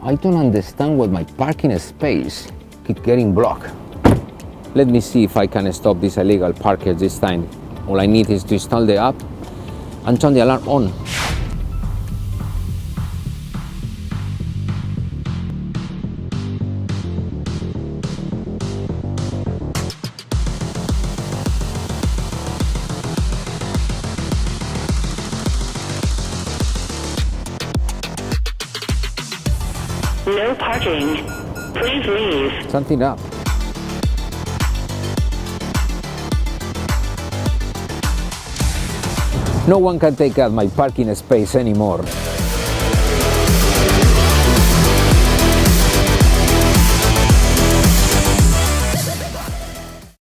I don't understand why my parking space keep getting blocked. Let me see if I can stop this illegal parkers this time. All I need is to install the app and turn the alarm on. No parking. Please leave. Something up. No one can take out my parking space anymore.